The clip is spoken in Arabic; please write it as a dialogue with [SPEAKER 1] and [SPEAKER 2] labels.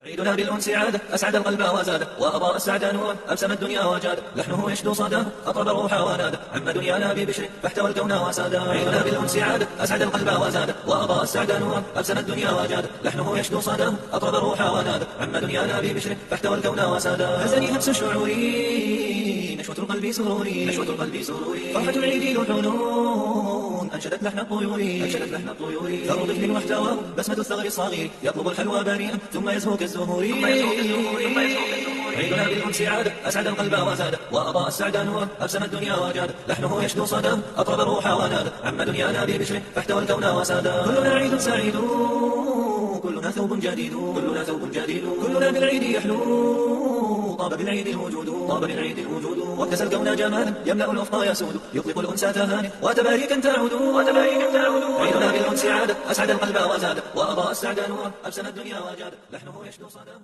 [SPEAKER 1] عيدنا بالأنس عادة أسعد القلب وزاده، وأضاء السعد نورا أبسم الدنيا وجاده، لحنه يشدو صداه أطرب الروح وناده، عم دنيانا ببشر فاحتوى الكون وساده. عيدنا بالأنس عادة أسعد القلب وزاده، وأضاء السعد نورا أبسم الدنيا وجاده، لحنه يشدو صداه أطرب الروح وناده، عم دنيانا ببشر فاحتوى الكون وساده. هزني همس شعوري نشوة القلب سروري، نشوة القلب سروري، فرحة العيد لحنون أنشدت لحن الطيور، أنشدت لحن الطيور، ثر طفل واحتواه بسمة الثغر الصغير، يطلب الحلوى بارئا ثم يزهو كالزهور. عيدنا بالأنس عادة أسعد القلب وزاده، وأضاء السعد نورا أبسم الدنيا وجاده، لحنه يشدو صداه أطرب الروح وناده، عم دنيانا ببشر فاحتوى الكون وساده. كلنا عيد سعيد كلنا ثوب جديد، كلنا ثوب جديد، كلنا بالعيد يحلو، طاب بالعيد الوجود، طاب بالعيد الوجود، واكتسى الكون جمالا يملأ الأفق يسود، يطلق الأنسى تهاني وتباريكا تعود، وتباريكا تعود. عيدنا بالأنس عادة أسعد القلب وزاده، وأضاء السعد نورا أبسم الدنيا وجاده، لحنه يشدو صداه.